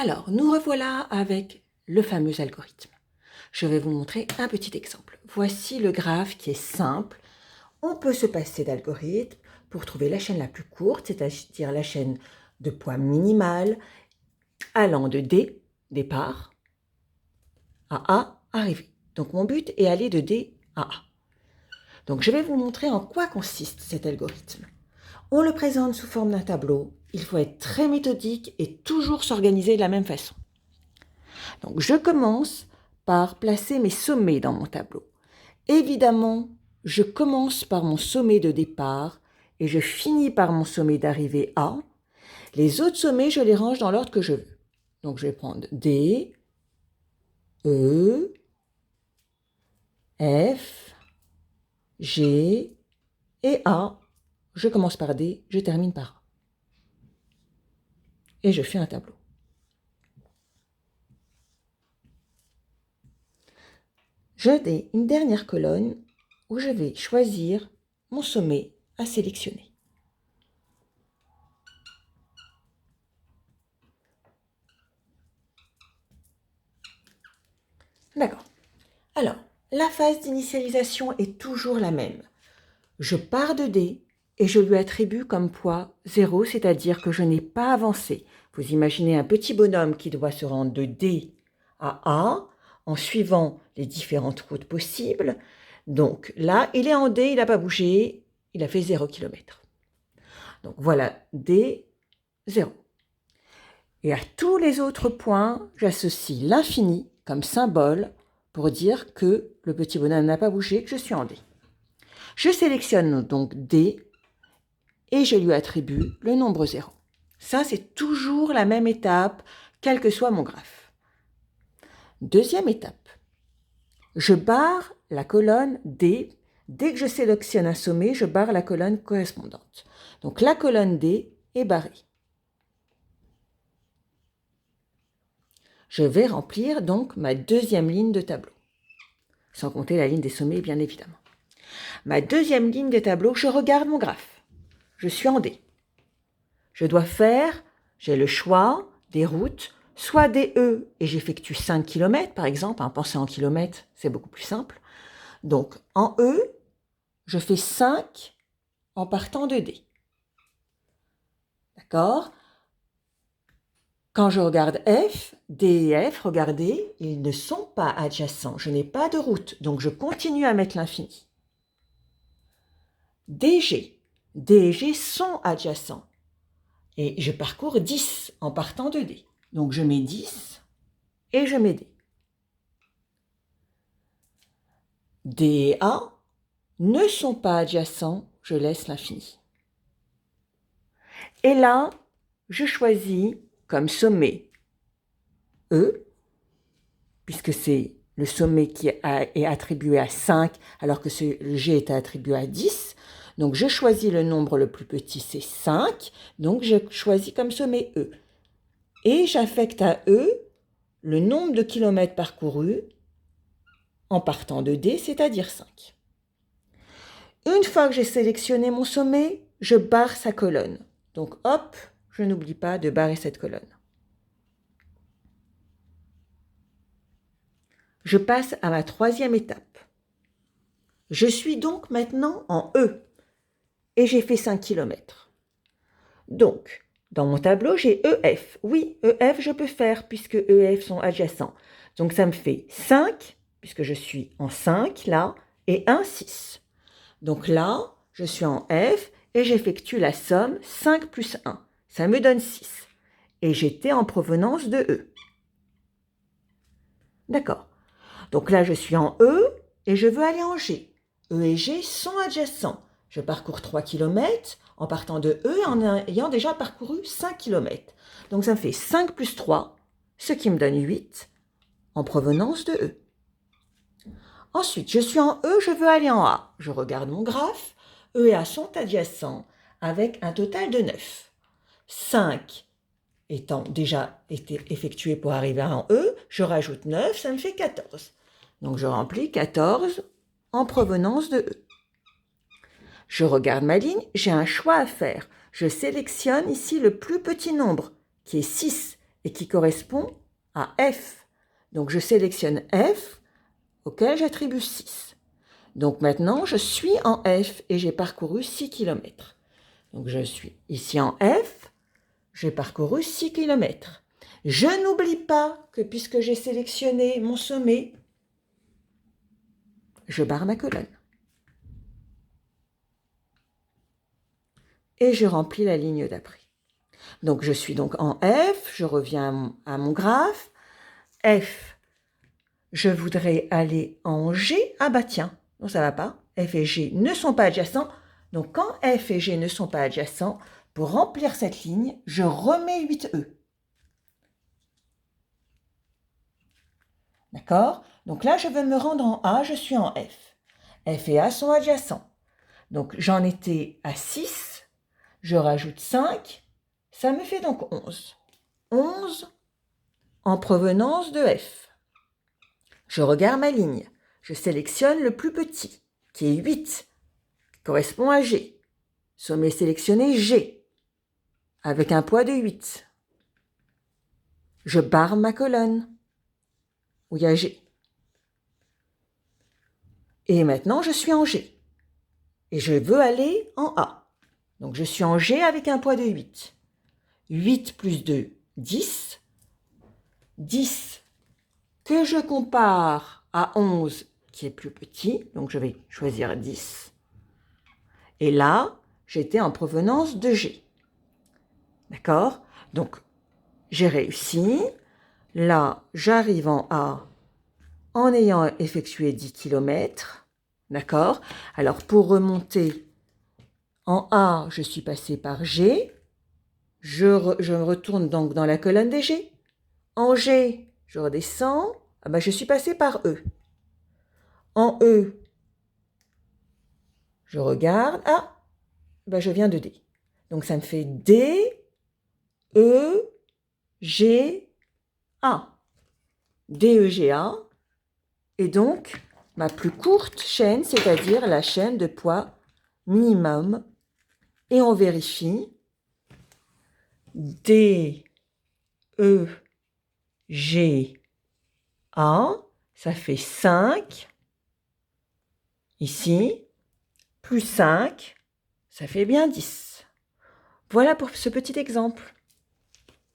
Alors, nous revoilà avec le fameux algorithme. Je vais vous montrer un petit exemple. Voici le graphe qui est simple. On peut se passer d'algorithme pour trouver la chaîne la plus courte, c'est-à-dire la chaîne de poids minimal, allant de D, départ, à A, arrivée. Donc mon but est aller de D à A. Donc je vais vous montrer en quoi consiste cet algorithme. On le présente sous forme d'un tableau. Il faut être très méthodique et toujours s'organiser de la même façon. Donc je commence par placer mes sommets dans mon tableau. Évidemment, je commence par mon sommet de départ et je finis par mon sommet d'arrivée A. Les autres sommets, je les range dans l'ordre que je veux. Donc je vais prendre D, E, F, G et A. Je commence par D, je termine par A. Et je fais un tableau. J'ai une dernière colonne où je vais choisir mon sommet à sélectionner. D'accord. Alors, la phase d'initialisation est toujours la même. Je pars de D et je lui attribue comme poids 0, c'est-à-dire que je n'ai pas avancé. Vous imaginez un petit bonhomme qui doit se rendre de D à A en suivant les différentes routes possibles. Donc là, il est en D, il n'a pas bougé, il a fait 0 km. Donc voilà, D, 0. Et à tous les autres points, j'associe l'infini comme symbole pour dire que le petit bonhomme n'a pas bougé, que je suis en D. Je sélectionne donc D et je lui attribue le nombre 0. Ça, c'est toujours la même étape, quel que soit mon graphe. Deuxième étape, je barre la colonne D. Dès que je sélectionne un sommet, je barre la colonne correspondante. Donc la colonne D est barrée. Je vais remplir donc ma deuxième ligne de tableau, sans compter la ligne des sommets, bien évidemment. Ma deuxième ligne de tableau, je regarde mon graphe. Je suis en D. Je dois faire, j'ai le choix des routes, soit des E, et j'effectue 5 km par exemple, pensez en kilomètres, c'est beaucoup plus simple. Donc en E, je fais 5 en partant de D. D'accord ? Quand je regarde F, D et F, regardez, ils ne sont pas adjacents. Je n'ai pas de route, donc je continue à mettre l'infini. DG. D et G sont adjacents. Et je parcours 10 en partant de D. Donc je mets 10 et je mets D. D et A ne sont pas adjacents, je laisse l'infini. Et là, je choisis comme sommet E, puisque c'est le sommet qui est attribué à 5, alors que le G est attribué à 10. Donc je choisis le nombre le plus petit, c'est 5, donc je choisis comme sommet E. Et j'affecte à E le nombre de kilomètres parcourus en partant de D, c'est-à-dire 5. Une fois que j'ai sélectionné mon sommet, je barre sa colonne. Donc hop, je n'oublie pas de barrer cette colonne. Je passe à ma troisième étape. Je suis donc maintenant en E et j'ai fait 5 km. Donc, dans mon tableau, j'ai EF. Oui, EF, je peux faire puisque EF sont adjacents. Donc ça me fait 5, puisque je suis en 5 là, et 1, 6. Donc là, je suis en F et j'effectue la somme 5 plus 1. Ça me donne 6. Et j'étais en provenance de E. D'accord. Donc là, je suis en E et je veux aller en G. E et G sont adjacents. Je parcours 3 km en partant de E et en ayant déjà parcouru 5 km. Donc ça me fait 5 plus 3, ce qui me donne 8 en provenance de E. Ensuite, je suis en E, je veux aller en A. Je regarde mon graphe. E et A sont adjacents avec un total de 9. 5 étant déjà été effectué pour arriver en E, je rajoute 9, ça me fait 14. Donc je remplis 14 en provenance de E. Je regarde ma ligne, j'ai un choix à faire. Je sélectionne ici le plus petit nombre, qui est 6, et qui correspond à F. Donc, je sélectionne F, auquel j'attribue 6. Donc, maintenant, je suis en F et j'ai parcouru 6 km. Donc, je suis ici en F, j'ai parcouru 6 km. Je n'oublie pas que puisque j'ai sélectionné mon sommet, je barre ma colonne. Et je remplis la ligne d'après. Donc, je suis donc en F, je reviens à mon graphe. F, je voudrais aller en G. Ah bah tiens, non ça va pas. F et G ne sont pas adjacents. Donc, quand F et G ne sont pas adjacents, pour remplir cette ligne, je remets 8E. D'accord? Donc là, je veux me rendre en A, je suis en F. F et A sont adjacents. Donc, j'en étais à 6, je rajoute 5, ça me fait donc 11. 11 en provenance de F. Je regarde ma ligne. Je sélectionne le plus petit, qui est 8, qui correspond à G. Sommet sélectionné G, avec un poids de 8. Je barre ma colonne, où il y a G. Et maintenant, je suis en G. Et je veux aller en A. Donc, je suis en G avec un poids de 8. 8 plus 2, 10. 10 que je compare à 11, qui est plus petit. Donc, je vais choisir 10. Et là, j'étais en provenance de G. D'accord? Donc, j'ai réussi. Là, j'arrive en A en ayant effectué 10 km. D'accord? Alors, pour remonter en A, je suis passé par G. Je me retourne donc dans la colonne des G. En G, je redescends. Ah ben, je suis passé par E. En E, je regarde. Ah, ben, je viens de D. Donc, ça me fait D, E, G, A. D, E, G, A. Et donc, ma plus courte chaîne, c'est-à-dire la chaîne de poids minimum. Et on vérifie. D, E, G, A. Ça fait 5. Ici, plus 5, ça fait bien 10. Voilà pour ce petit exemple.